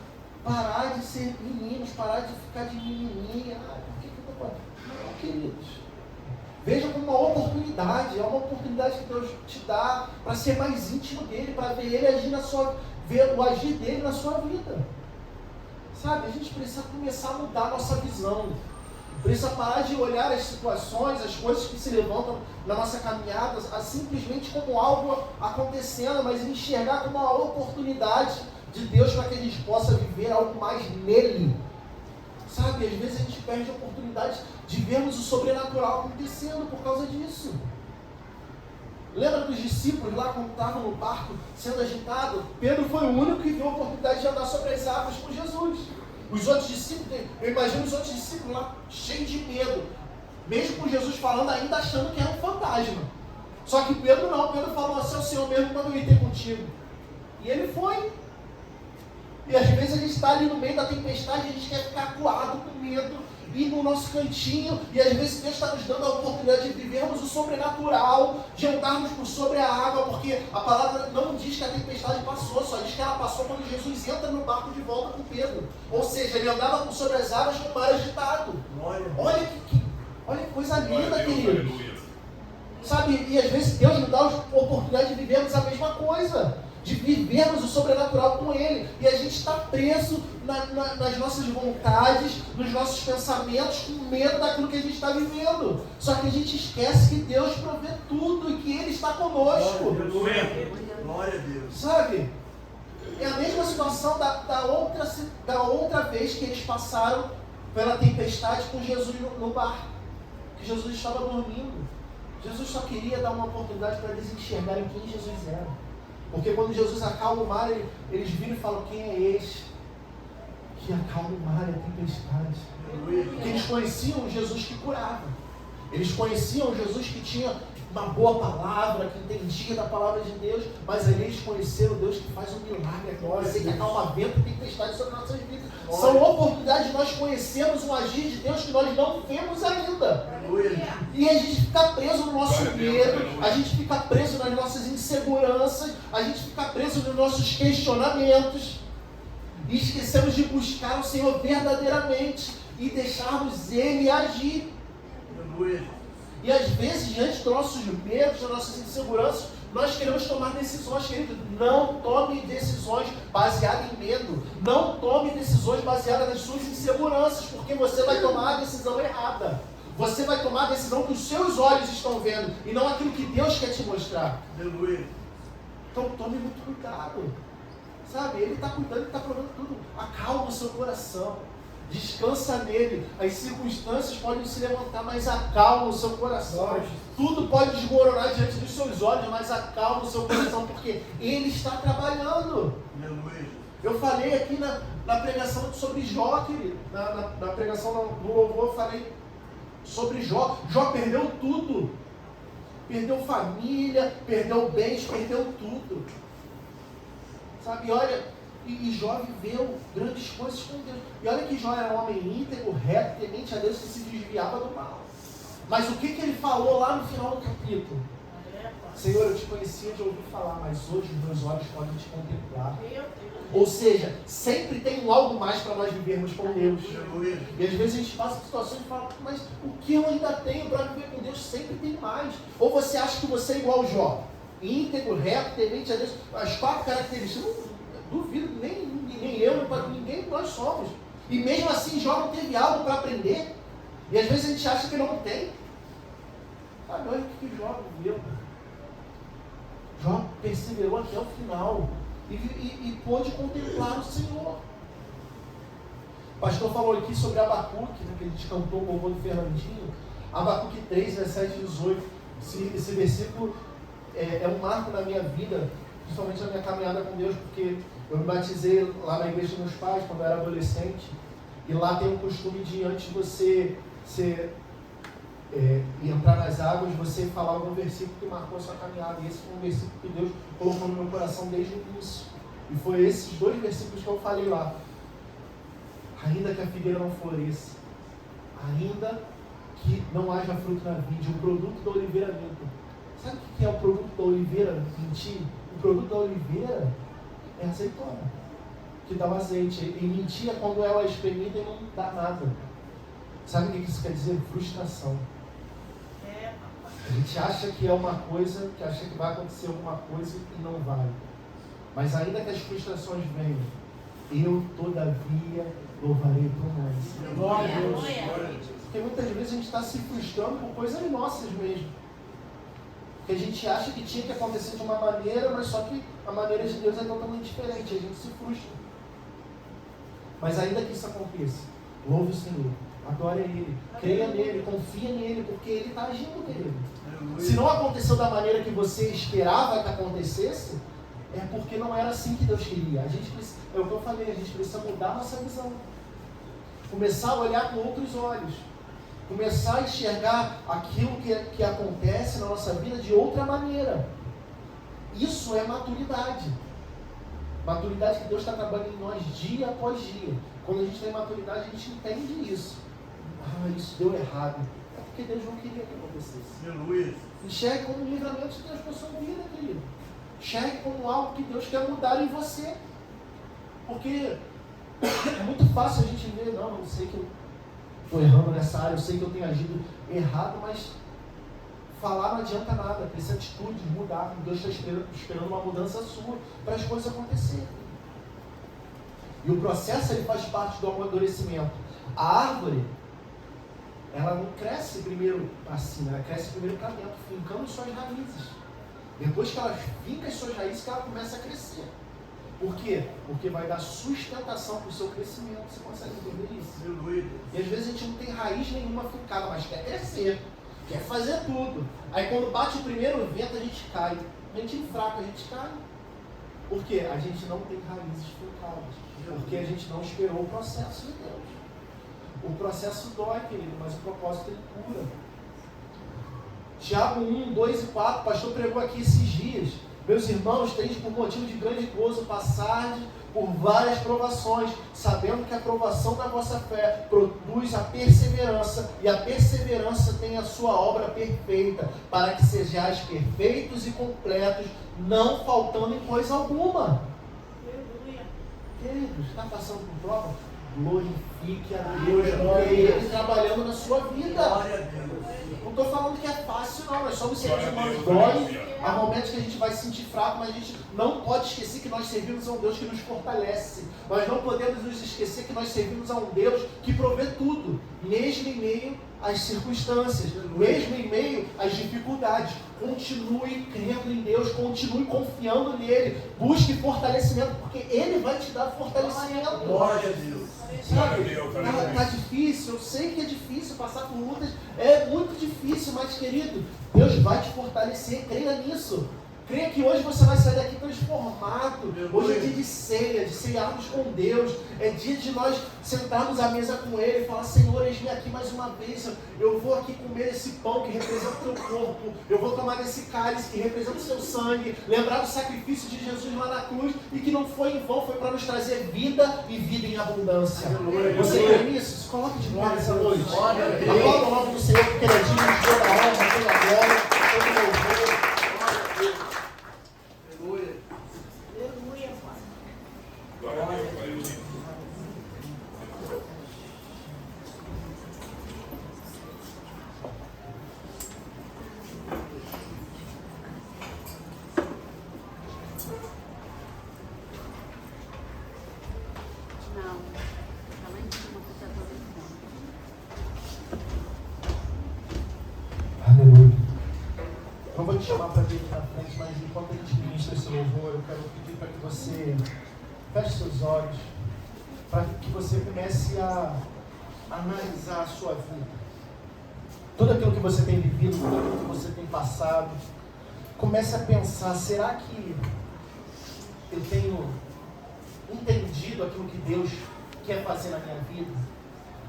parar de ser meninos, parar de ficar de menininha. Por que eu tô... Não, queridos. Veja como uma oportunidade, é uma oportunidade que Deus te dá para ser mais íntimo dele, para ver ele agir ver o agir dele na sua vida. Sabe? A gente precisa começar a mudar a nossa visão. Precisa parar de olhar as situações, as coisas que se levantam na nossa caminhada, simplesmente como algo acontecendo, mas enxergar como uma oportunidade de Deus para que a gente possa viver algo mais nele. Sabe, às vezes a gente perde a oportunidade de vermos o sobrenatural acontecendo por causa disso. Lembra dos discípulos lá quando estavam no barco sendo agitado? Pedro foi o único que viu a oportunidade de andar sobre as águas com Jesus. Os outros discípulos, eu imagino os outros discípulos lá cheios de medo, mesmo com Jesus falando, ainda achando que era um fantasma. Só que Pedro não, Pedro falou assim: é o Senhor mesmo quando eu ir ter contigo. E ele foi. E às vezes a gente está ali no meio da tempestade, a gente quer ficar acuado com medo, ir no nosso cantinho, e às vezes Deus está nos dando a oportunidade de vivermos o sobrenatural, de andarmos por sobre a água, porque a palavra não diz que a tempestade passou, só diz que ela passou quando Jesus entra no barco de volta com Pedro. Ou seja, ele andava por sobre as águas com o mar agitado. Olha que coisa linda, querido. Sabe, e às vezes Deus nos dá a oportunidade de vivermos a mesma coisa, de vivermos o sobrenatural com Ele, e a gente está preso nas nossas vontades, nos nossos pensamentos, com medo daquilo que a gente está vivendo. Só que a gente esquece que Deus provê tudo e que Ele está conosco. Glória a Deus. Sabe? É a mesma situação da outra vez que eles passaram pela tempestade com Jesus no barco, que Jesus estava dormindo. Jesus só queria dar uma oportunidade para eles enxergarem quem Jesus era. Porque quando Jesus acalma o mar, eles viram e falam: quem é este que acalma o mar e a tempestade? Porque eles conheciam o Jesus que curava. Eles conheciam o Jesus que tinha uma boa palavra, que entendia da palavra de Deus, mas ali eles conheceram o Deus que faz um milagre agora, que acalma vento e tempestade sobre nossas vidas. São oportunidades de nós conhecermos um agir de Deus que nós não vemos ainda. E a gente fica preso no nosso medo, a gente fica preso nas nossas inseguranças, a gente fica preso nos nossos questionamentos, e esquecemos de buscar o Senhor verdadeiramente e deixarmos Ele agir. E às vezes, diante dos nossos medos, das nossas inseguranças, nós queremos tomar decisões, querido. Não tome decisões baseadas em medo. Não tome decisões baseadas nas suas inseguranças, porque você vai tomar a decisão errada. Você vai tomar a decisão que os seus olhos estão vendo e não aquilo que Deus quer te mostrar. Então tome muito cuidado. Sabe, Ele está cuidando, Ele está provando tudo. Acalma o seu coração. Descansa nele. As circunstâncias podem se levantar, mas acalma o seu coração. Tudo pode desmoronar diante dos seus olhos, mas acalma o seu coração, porque Ele está trabalhando. Eu falei aqui na pregação sobre Jó, querido. Na pregação do louvor, eu falei sobre Jó. Jó perdeu tudo. Perdeu família, perdeu bens, perdeu tudo. Sabe, olha... E Jó viveu grandes coisas com Deus. E olha que Jó era um homem íntegro, reto, temente a Deus, que se desviava do mal. Mas o que ele falou lá no final do capítulo? Senhor, eu te conhecia de ouvir falar, mas hoje os meus olhos podem te contemplar. Ou seja, sempre tem algo mais para nós vivermos com Deus. E às vezes a gente passa por situações e fala: mas o que eu ainda tenho para viver com Deus? Sempre tem mais. Ou você acha que você é igual Jó? Íntegro, reto, temente a Deus. As 4 características. Duvido, nem eu, ninguém que nós somos. E mesmo assim, Jó não teve algo para aprender. E às vezes a gente acha que não tem. Sabe, olha o que Jó viveu. Jó perseverou até o final. E pôde contemplar o Senhor. O pastor falou aqui sobre Abacuque, né, que a gente cantou o louvor do Fernandinho. Abacuque 3, 17 e 18. Esse versículo é um marco na minha vida, principalmente na minha caminhada com Deus, porque eu me batizei lá na igreja dos meus pais quando eu era adolescente, e lá tem o costume de, antes de você entrar nas águas, você falar algum versículo que marcou a sua caminhada. E esse foi um versículo que Deus colocou no meu coração desde o início. E foi esses 2 versículos que eu falei lá. Ainda que a figueira não floresça, ainda que não haja fruto na vide, o produto da oliveira minta. Sabe o que é o produto da oliveira mentir? O produto da oliveira é azeitona, que dá o azeite. E mentira, quando ela é espremida, não dá nada. Sabe o que isso quer dizer? Frustração. A gente acha que é uma coisa, que acha que vai acontecer alguma coisa e não vai. Mas ainda que as frustrações venham, eu todavia louvarei por mais. Glória a Deus. Porque muitas vezes a gente está se frustrando por coisas nossas mesmo. Que a gente acha que tinha que acontecer de uma maneira, mas só que a maneira de Deus é totalmente diferente, a gente se frustra. Mas ainda que isso aconteça, louve o Senhor, Adore Ele, creia nele, confia nele, porque Ele está agindo nele. Se não aconteceu da maneira que você esperava que acontecesse, é porque não era assim que Deus queria. A gente precisa, é o que eu falei, a gente precisa mudar a nossa visão. Começar a olhar com outros olhos. Começar a enxergar aquilo que acontece na nossa vida de outra maneira. Isso é maturidade. Maturidade que Deus está trabalhando em nós dia após dia. Quando a gente tem maturidade, a gente entende isso. Ah, isso deu errado. É porque Deus não queria que acontecesse. Enxergue como um livramento de Deus para a sua vida, querido. Enxergue como algo que Deus quer mudar em você. Porque é muito fácil a gente ver, não, eu sei que eu estou errando nessa área, eu sei que eu tenho agido errado, mas falar não adianta nada, precisa atitude, mudar. Deus está esperando uma mudança sua para as coisas acontecerem. E o processo ele faz parte do amadurecimento. A árvore, ela não cresce primeiro para cima, ela cresce primeiro para dentro, fincando suas raízes. Depois que ela finca as suas raízes, que ela começa a crescer. Por quê? Porque vai dar sustentação para o seu crescimento. Você consegue entender isso? E às vezes a gente não tem raiz nenhuma fincada, mas quer crescer, quer fazer tudo. Aí quando bate o primeiro vento, a gente cai. A gente fraca, a gente cai. Por quê? A gente não tem raízes fincadas. Porque a gente não esperou o processo de Deus. O processo dói, querido, mas o propósito ele cura. Tiago 1, 2 e 4, o pastor pregou aqui esses dias. Meus irmãos, tendes por motivo de grande gozo passar por várias provações, sabendo que a provação da vossa fé produz a perseverança, e a perseverança tem a sua obra perfeita, para que sejais perfeitos e completos, não faltando em coisa alguma. Queridos, está passando por prova? Glorifique a Deus, porque Ele trabalhando na sua vida. Não estou falando que é fácil, não. Nós somos seres humanos. Dói. Há momentos que a gente vai se sentir fraco, mas a gente não pode esquecer que nós servimos a um Deus que nos fortalece. Nós não podemos nos esquecer que nós servimos a um Deus que provê tudo, mesmo em meio às circunstâncias, mesmo em meio às dificuldades. Continue crendo em Deus, continue confiando nele, busque fortalecimento, porque Ele vai te dar fortalecimento. Glória a Deus. Sabe, tá difícil, eu sei que é difícil passar por lutas, é muito difícil, mas querido, Deus vai te fortalecer, creia nisso. Creia que hoje você vai sair daqui transformado. Hoje é dia de ceia, de cearmos com Deus. É dia de nós sentarmos à mesa com Ele e falar: Senhor, eis-me aqui mais uma vez. Eu vou aqui comer esse pão que representa o teu corpo. Eu vou tomar desse cálice que representa o seu sangue. Lembrar do sacrifício de Jesus lá na cruz e que não foi em vão, foi para nos trazer vida e vida em abundância. Você crê nisso? Se coloque de pé nessa noite. Aplauda o nome do Senhor, porque Ele é digno de toda a honra, toda a glória, todo o louvor. Glória a Deus, glória a Deus. Não, está lá em cima que está telefone. Aleluia. Eu vou te chamar para vir na frente, mas enquanto a gente ministra esse louvor, eu quero pedir para que você feche seus olhos, para que você comece a analisar a sua vida. Tudo aquilo que você tem vivido, tudo aquilo que você tem passado. Comece a pensar: será que eu tenho entendido aquilo que Deus quer fazer na minha vida?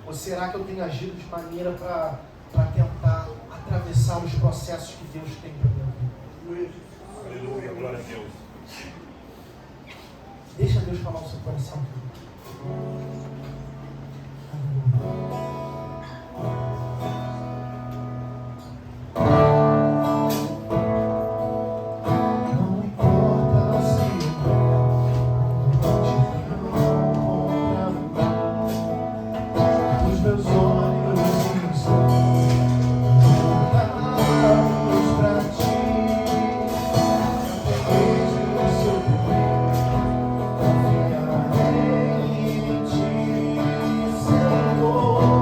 Ou será que eu tenho agido de maneira para tentar atravessar os processos que Deus tem para a minha vida? Aleluia, glória a Deus. Deixa Deus falar o seu coração. Não importa se os meus olhos estão voltados para ti. Vejo o seu poder. Confiarei em ti, Senhor.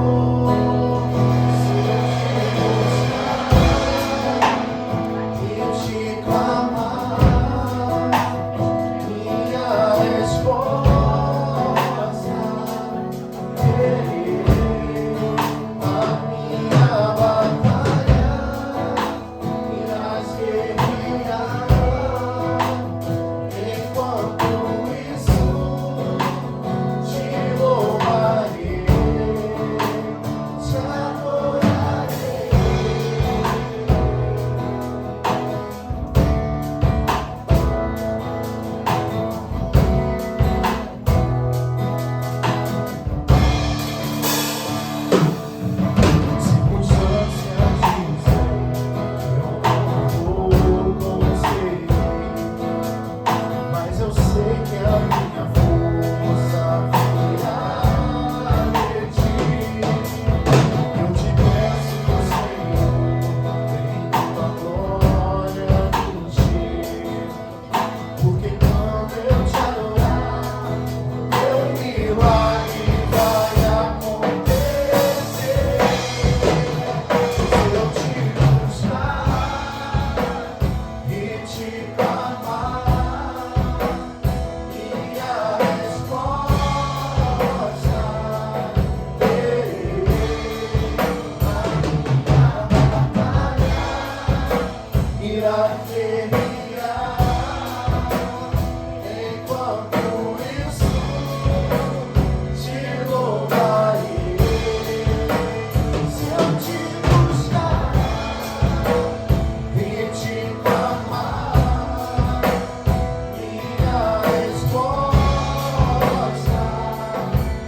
irás guerrear enquanto isso te louvarei. Se eu te buscar e te clamar, minha resposta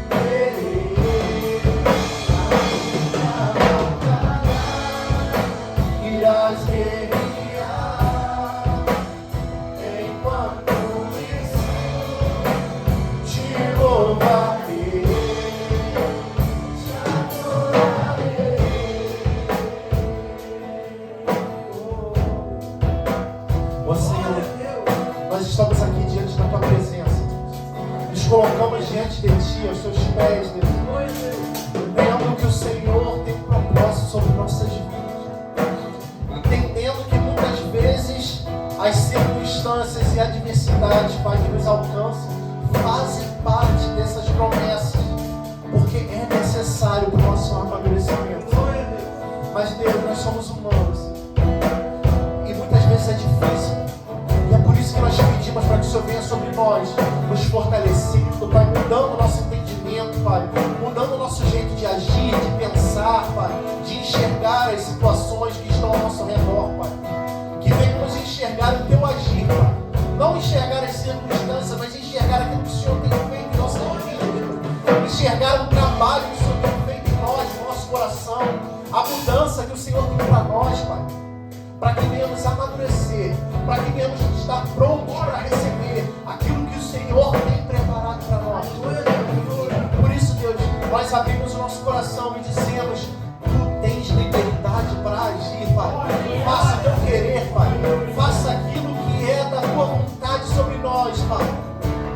terei. Irás guerrear enquanto isso te louvarei, te adorarei. Ó Senhor, nós estamos aqui diante da Tua presença, nos colocamos diante de Ti, aos Teus pés, Deus, entendendo que o Senhor tem um propósito sobre nossas vidas, entendendo que muitas vezes as circunstâncias e adversidades, Pai, que nos alcançam, fazem parte dessas promessas, porque é necessário para o nosso amadurecimento. Mas Deus, nós somos humanos e muitas vezes é difícil, e é por isso que nós pedimos para que o Senhor venha sobre nós, nos fortalecendo, Pai, mudando o nosso entendimento, Pai, mudando o nosso jeito de agir, de pensar, Pai, de enxergar as situações que estão ao nosso redor, Pai. Que venhamos enxergar o Teu agir, Pai. Não enxergar as circunstâncias, mas enxergar aquilo que o Senhor tem feito em nossas vidas. Enxergar o trabalho que o Senhor tem feito em nós, no nosso coração. A mudança que o Senhor tem para nós, Pai. Para que venhamos amadurecer, para que venhamos estar prontos para receber aquilo que o Senhor tem preparado para nós. Por isso, Deus, nós abrimos o nosso coração e dizemos: Tu tens liberdade para agir, Pai. Faça o Teu querer, Pai. Faça aquilo que é da Tua vontade sobre nós, Pai.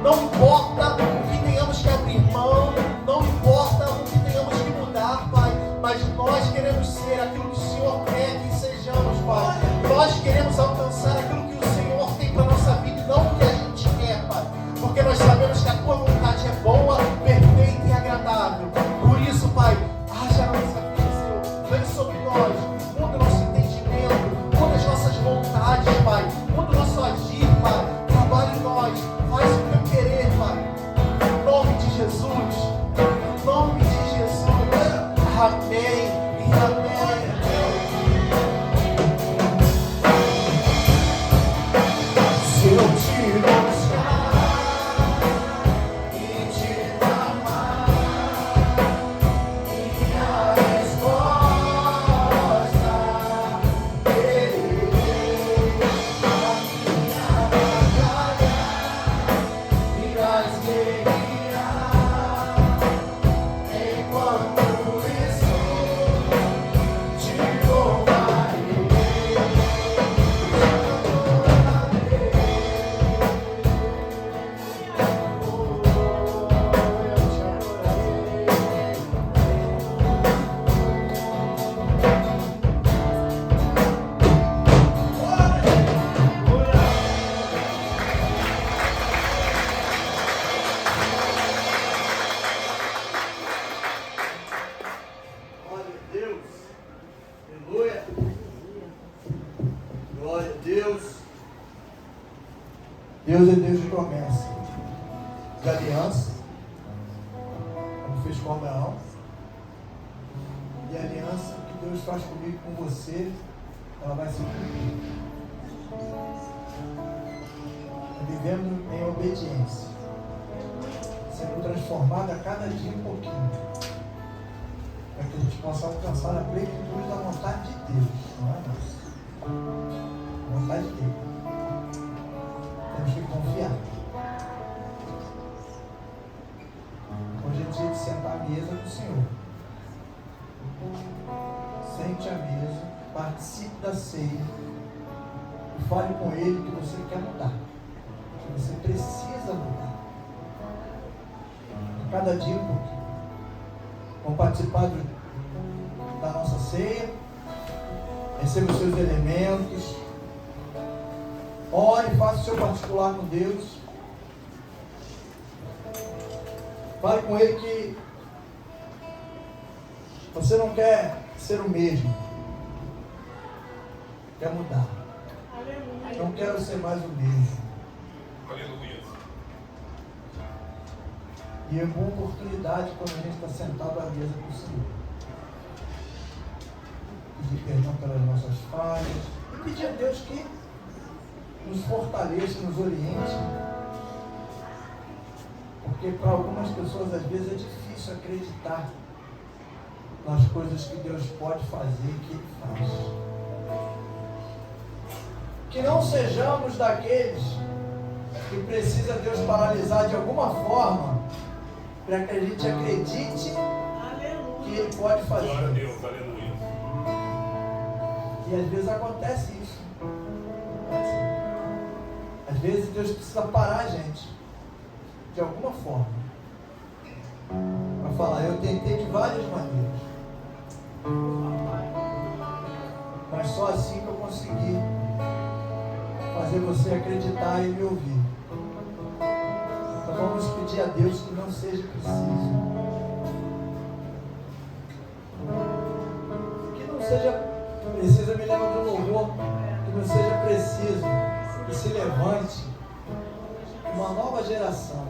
Não importa o que tenhamos que abrir mão, não importa o que tenhamos que mudar, Pai, mas nós queremos ser aquilo que o Senhor quer que sejamos, Pai. Nós queremos alcançar aquilo que o Senhor tem para a nossa vida e não o que a gente quer, Pai. Porque nós sabemos que a Tua vontade é boa, perfeita e agradável. Por isso, Pai, haja na nossa vida, Senhor. Vem sobre nós, muda o nosso entendimento, muda as nossas vontades, Pai. Muda o nosso agir, Pai. Trabalha em nós, faz o Teu querer, Pai. Em nome de Jesus, em nome de Jesus. Amém e amém. Se eu te buscar e te amar, minha resposta terei. A minha batalha irás guerrear enquanto isso te louvarei, Glória a Deus. Aleluia. Glória a Deus. Deus é Deus de promessa, de aliança, como fez com Abraão, e a aliança que Deus faz comigo e com você, ela vai se cumprir. Vivendo em obediência, sendo transformado a cada dia um pouquinho, para que a gente possa alcançar a plenitude da vontade de Deus, não é nossa? A vontade dele. Temos que confiar. Hoje é dia de sentar à mesa com o Senhor. Sente à mesa, participe da ceia e fale com Ele que você quer mudar, que você precisa mudar. A cada dia um pouquinho. Vamos participar da nossa ceia. Receba os seus elementos. Ore, faça o seu particular com Deus. Fale com Ele que você não quer ser o mesmo. Quer mudar. Não quero ser mais o mesmo. Aleluia. E é uma oportunidade quando a gente está sentado à mesa com o Senhor. Pedir perdão pelas nossas falhas. E pedir a Deus que nos fortaleça, nos oriente. Porque para algumas pessoas às vezes é difícil acreditar nas coisas que Deus pode fazer e que Ele faz. Que não sejamos daqueles que precisa Deus paralisar de alguma forma para que a gente acredite que Ele pode fazer. Glória a Deus, aleluia. E às vezes acontece isso. Às vezes Deus precisa parar a gente de alguma forma para falar, eu tentei de várias maneiras, mas só assim que eu consegui fazer você acreditar e me ouvir. Então vamos pedir a Deus que não seja preciso, que não seja preciso, eu me lembro do louvor, que não seja preciso que se levante uma nova geração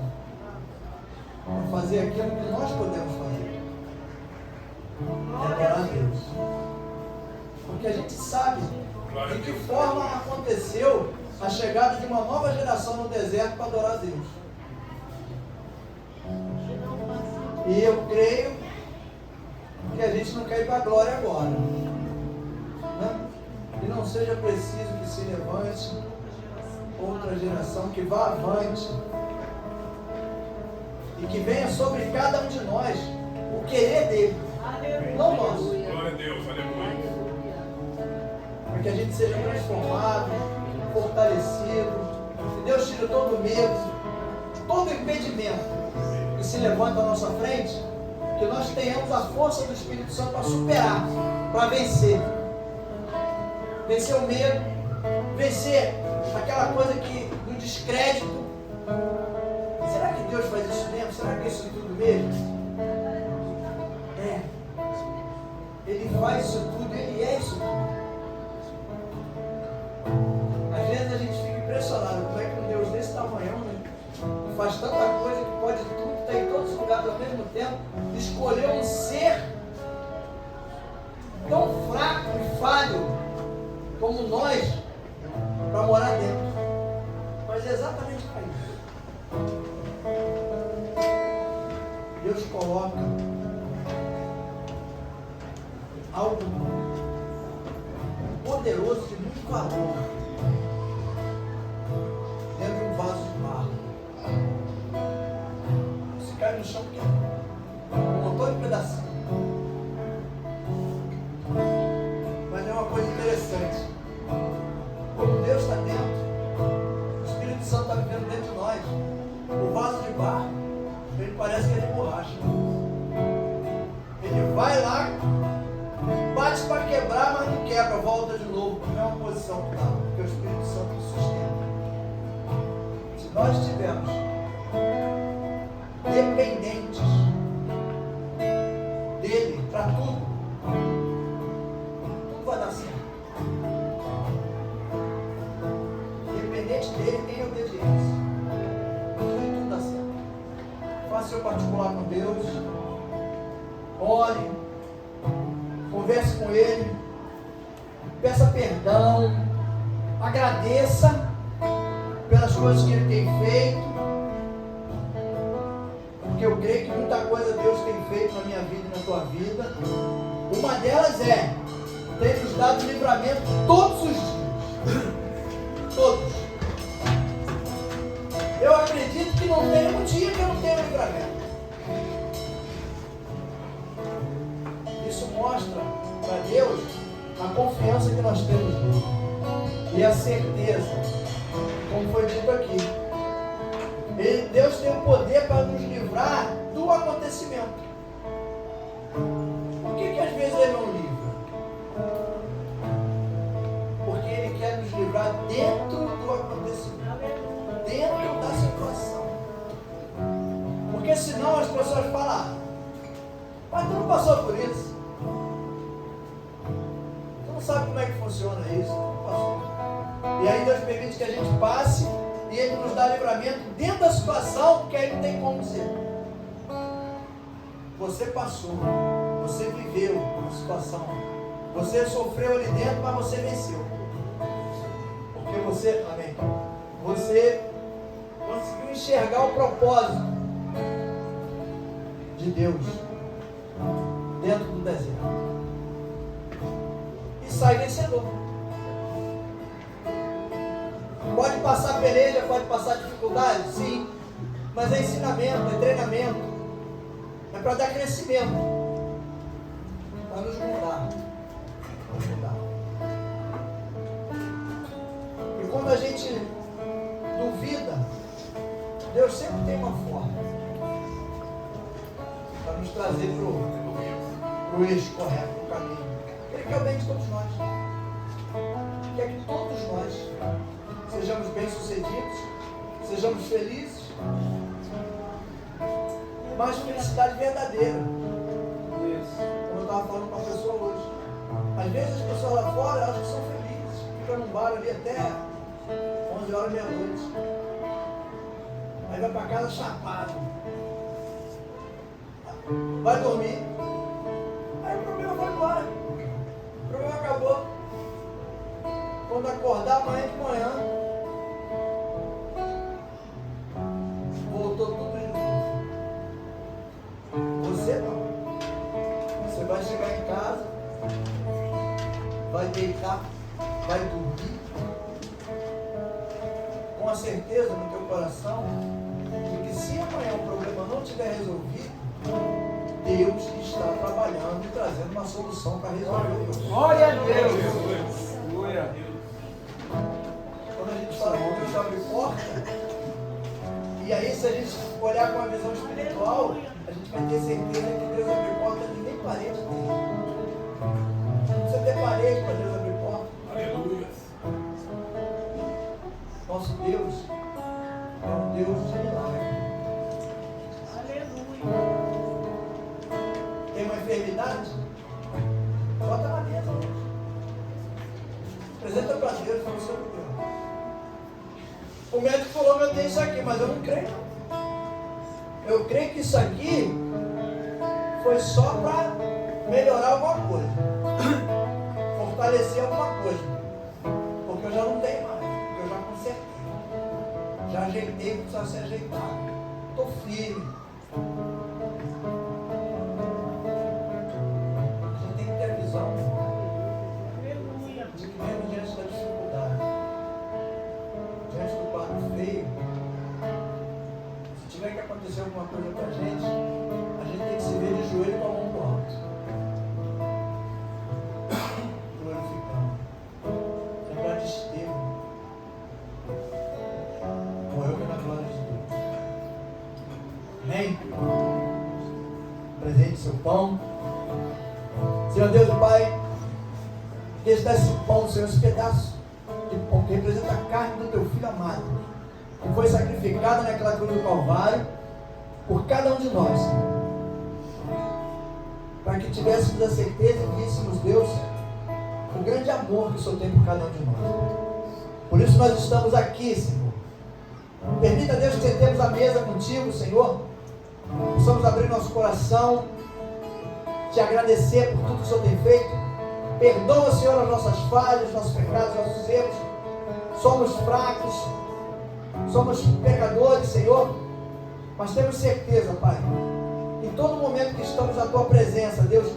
para fazer aquilo que nós podemos fazer, adorar a Deus. Porque a gente sabe de que forma aconteceu a chegada de uma nova geração no deserto para adorar a Deus. E eu creio que a gente não quer ir para a glória agora, né? E não seja preciso que se levante outra geração, que vá avante e que venha sobre cada um de nós o querer dele, não nosso. Glória a Deus, aleluia. Para que a gente seja transformado, fortalecido, que Deus tire todo o medo, todo impedimento que se levanta à nossa frente, que nós tenhamos a força do Espírito Santo para superar, para vencer o medo, vencer aquela coisa que do descrédito. Será que Deus faz isso mesmo? Será que é isso tudo mesmo? É. Ele faz isso tudo, Ele é isso tudo. Às vezes a gente fica impressionado como é que um Deus desse tamanho, né, que faz tanta coisa, que pode tudo, está em todos os lugares ao mesmo tempo, escolheu um ser tão fraco e falho como nós para morar dentro. Mas é exatamente para isso. Deus coloca algo poderoso de muito valor dentro de um vaso de barro. Se cai no chão, quebra. Um montão de pedacinho. Mas é uma coisa interessante. Quando Deus está dentro, o Espírito Santo está vivendo dentro de nós, o vaso de barro, ele parece que é de borracha. Ele vai lá, bate para quebrar, mas não quebra, volta de novo, na mesma posição que estava, porque o Espírito Santo nos sustenta. Se nós estivermos dependentes dele para tudo, tudo vai dar certo. Dependente dele em obediência, tudo dá certo. Faça seu particular com Deus, ore, converse com Ele, peça perdão, agradeça pelas coisas que Ele tem feito, porque eu creio que muita coisa Deus tem feito na minha vida e na tua vida. Uma delas é ter nos dado livramento todos os dias, todos. Eu acredito que não tem um dia que eu não tenha livramento. Isso mostra para Deus a confiança que nós temos nele e a certeza, como foi dito aqui. Deus tem o poder para nos livrar do acontecimento. Por que às vezes Ele não livra? Porque Ele quer nos livrar dentro do acontecimento, dentro da situação. Porque senão as pessoas falam, mas tu não passou por isso. Tu não sabe como é que funciona isso, tu não passou. E aí Deus permite que a gente passe e Ele nos dá livramento dentro da situação que aí não tem como dizer. Você passou, você viveu uma situação, você sofreu ali dentro, mas você venceu. Porque você, amém, você conseguiu enxergar o propósito de Deus dentro do deserto. E sai vencedor. Pode passar peleja, pode passar dificuldade, sim. Mas é ensinamento, é treinamento. É para dar crescimento. Para nos mudar. Nos mudar. E quando a gente duvida, Deus sempre tem uma forma para nos trazer para o eixo correto, para o caminho. Ele quer o bem de todos nós. Quer que todos nós sejamos bem-sucedidos, sejamos felizes, mas felicidade verdadeira. Como eu estava falando com uma pessoa hoje. Às vezes as pessoas lá fora acham que são felizes, ficam num bar ali até 11 horas, meia-noite. Aí vai para casa chapado. Vai dormir. Aí o problema vai embora. O problema acabou. Quando acordar amanhã de manhã, voltou tudo de novo. Você não. Você vai chegar em casa, vai deitar, vai dormir, com a certeza no teu coração de que se amanhã o problema não estiver resolvido, Deus está trabalhando e trazendo uma solução para resolver. Glória a Deus! Glória a Deus! Quando a gente fala que Deus abre porta, e aí se a gente olhar com a visão espiritual, a gente vai ter certeza que Deus abre porta de nem parede tem. Não precisa ter parede para Deus abrir porta. Aleluia. Nosso Deus é um Deus de milagre. Aleluia. Tem uma enfermidade? Bota na mesa hoje. Apresenta para Deus, fala sobre Deus. O médico falou que eu tenho isso aqui, mas eu não creio. Eu creio que isso aqui foi só para melhorar alguma coisa, fortalecer alguma coisa, porque eu já não tenho mais, porque eu já consertei, já ajeitei o que precisa ser ajeitado, estou firme. A gente tem que ter a visão de que mesmo diante da dificuldade, diante do quadro feio, se tiver que acontecer alguma coisa com a gente tem que se ver de joelho com a mão pro alto, glorificando, lembrar de Estevão, morreu pela glória de Deus. Amém? Presente seu pão. Senhor Deus e Pai, que está esse pão, Senhor, esse pedaço de pão que representa a carne do teu Filho amado, que foi sacrificada naquela cruz do Calvário por cada um de nós, Senhor, para que tivéssemos a certeza e víssemos, Deus, o grande amor que o Senhor tem por cada um de nós. Por isso nós estamos aqui, Senhor. Permita, Deus, que sentemos à mesa contigo, Senhor, possamos abrir nosso coração, te agradecer por tudo que o Senhor tem feito. Perdoa, Senhor, as nossas falhas, nossos pecados, nossos erros. Somos fracos, somos pecadores, Senhor, mas temos certeza, Pai, em todo momento que estamos na Tua presença, Deus,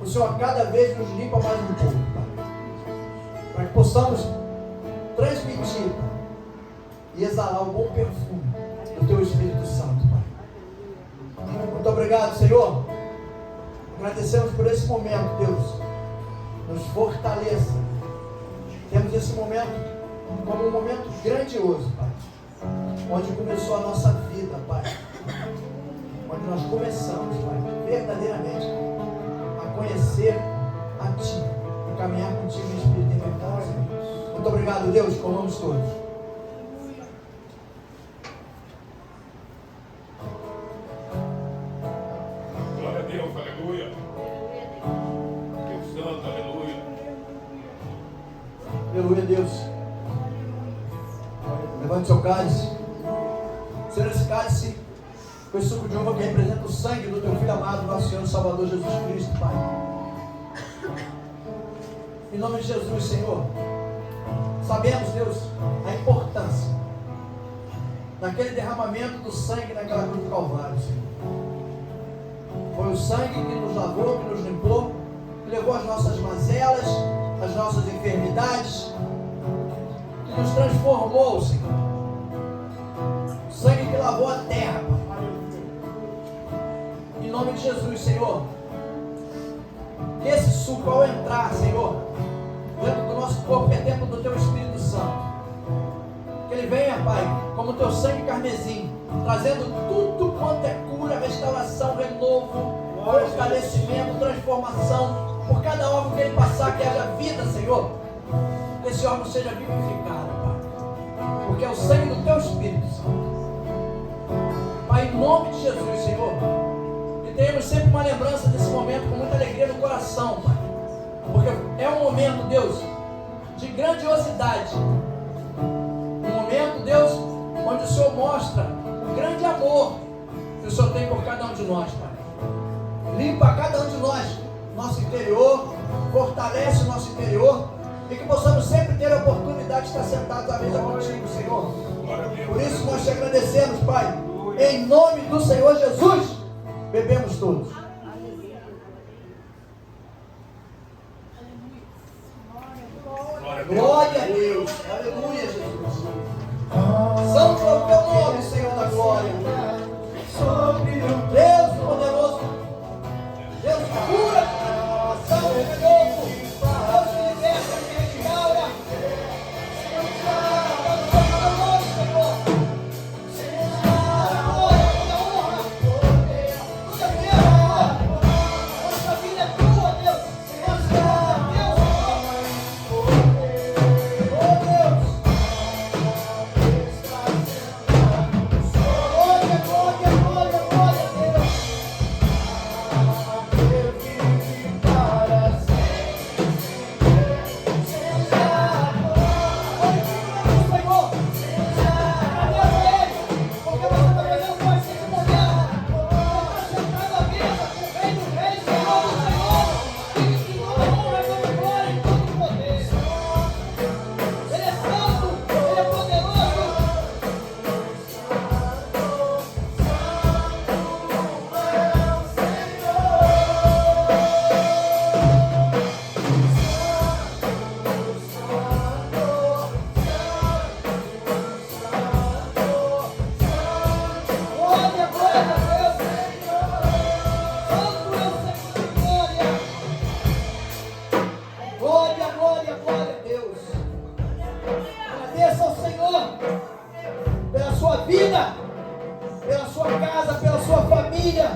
o Senhor cada vez nos limpa mais um pouco, Pai, para que possamos transmitir, Pai, e exalar o bom perfume do Teu Espírito Santo, Pai. Muito obrigado, Senhor. Agradecemos por esse momento, Deus. Nos fortaleça. Temos esse momento como um momento grandioso, Pai, onde começou a nossa vida, Pai, onde nós começamos, Pai, verdadeiramente a conhecer a Ti e caminhar contigo em espírito e verdade. Muito obrigado, Deus, colamos todos. Glória a Deus, aleluia. Deus Santo, aleluia. Aleluia, Deus. Levante seu cálice. Senhor, esse cálice com esse suco de uva que representa o sangue do teu Filho amado, nosso Senhor e Salvador Jesus Cristo, Pai. Em nome de Jesus, Senhor, sabemos, Deus, a importância daquele derramamento do sangue naquela cruz do Calvário, Senhor. Foi o sangue que nos lavou, que nos limpou, que levou as nossas mazelas, as nossas enfermidades, que nos transformou, Senhor. O sangue que lavou a terra, Pai. Em nome de Jesus, Senhor, que esse suco, ao entrar, Senhor, dentro do nosso corpo, que é templo do teu Espírito Santo, que ele venha, Pai, como teu sangue carmesim, trazendo tudo quanto é cura, restauração, renovo, fortalecimento, transformação, por cada órgão que ele passar, que haja vida, Senhor, que esse órgão seja vivificado, Pai, porque é o sangue do teu Espírito Santo. Pai, em nome de Jesus, Senhor, que tenhamos sempre uma lembrança desse momento com muita alegria no coração, Pai, porque é um momento, Deus, de grandiosidade, um momento, Deus, onde o Senhor mostra o grande amor que o Senhor tem por cada um de nós, Pai. Limpa cada um de nós, nosso interior, fortalece o nosso interior, e que possamos sempre ter a oportunidade de estar sentados à mesa contigo, Senhor. Por isso nós te agradecemos, Pai, em nome do Senhor Jesus. Bebemos todos. Glória a Deus, aleluia, Jesus. Santo é o teu nome, Senhor da glória. Deus poderoso, Deus que cura, Santo é novo, Deus que liberta, que restaura. Pela sua vida, pela sua casa, pela sua família.